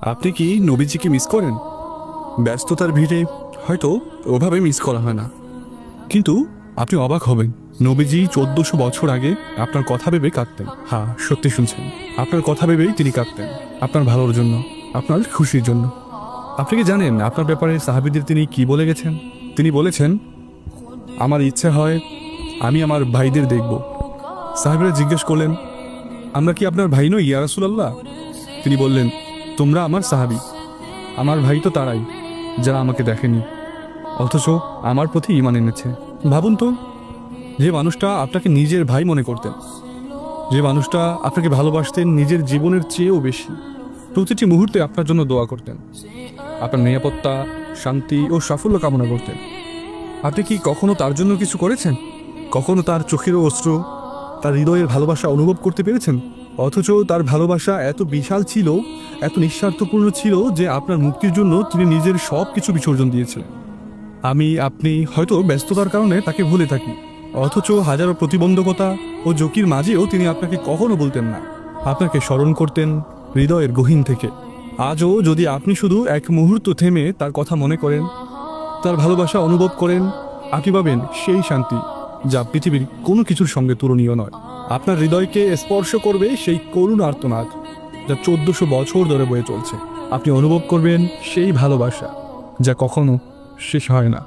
আপনি কি নবীজিকে মিস করেন? ব্যস্ততার ভিড়ে হয়তো ওভাবে মিস করা হয় না, কিন্তু আপনি অবাক হবেন, নবীজি 1400 বছর আগে আপনার কথা ভেবে কাঁদতেন। হ্যাঁ, সত্যি শুনছেন, আপনার কথা ভেবেই তিনি কাঁদতেন, আপনার ভালোর জন্য, আপনার খুশির জন্য। আপনি কি জানেন আপনার ব্যাপারে সাহাবীদের তিনি কি বলে গেছেন? তিনি বলেছেন, আমার ইচ্ছে হয় আমি আমার ভাইদের দেখব। সাহাবীরা জিজ্ঞেস করলেন, আমরা কি আপনার ভাই নই ইয়া রাসূলুল্লাহ? তিনি বললেন, তোমরা আমার সাহাবী, আমার ভাই তো তারাই যারা আমাকে দেখেনি অথচ আমার প্রতি ঈমান এনেছে। ভাবুন তো, যে মানুষটা আপনাকে নিজের ভাই মনে করতেন, যে মানুষটা আপনাকে ভালোবাসতেন নিজের জীবনের চেয়েও বেশি, প্রতিটি মুহূর্তে আপনার জন্য দোয়া করতেন, আপনার নিরাপত্তা, শান্তি ও সাফল্য কামনা করতেন, আপনি কি কখনো তার জন্য কিছু করেছেন? কখনো তার চোখের অশ্রু, তার হৃদয়ের ভালোবাসা অনুভব করতে পেরেছেন? অথচ তার ভালোবাসা এত বিশাল ছিল, এত নিঃস্বার্থপূর্ণ ছিল যে আপনার মুক্তির জন্য তিনি নিজের সব কিছু বিসর্জন দিয়েছিলেন। আপনি হয়তো ব্যস্ততার কারণে তাকে ভুলে থাকি, অথচ হাজারো প্রতিবন্ধকতা ও ঝুঁকির মাঝেও তিনি আপনাকে কখনো বলতেন না, আপনাকে স্মরণ করতেন হৃদয়ের গহীন থেকে। আজও যদি আপনি শুধু এক মুহূর্ত থেমে তার কথা মনে করেন, তার ভালোবাসা অনুভব করেন, আপনি পাবেন সেই শান্তি যা পৃথিবীর কোনো কিছুর সঙ্গে তুলনীয় নয়। আপনার হৃদয়কে স্পর্শ করবে সেই করুণ আর্তনাদ যা 1400 বছর ধরে বয়ে চলছে। আপনি অনুভব করবেন সেই ভালোবাসা যা কখনো শেষ হয় না।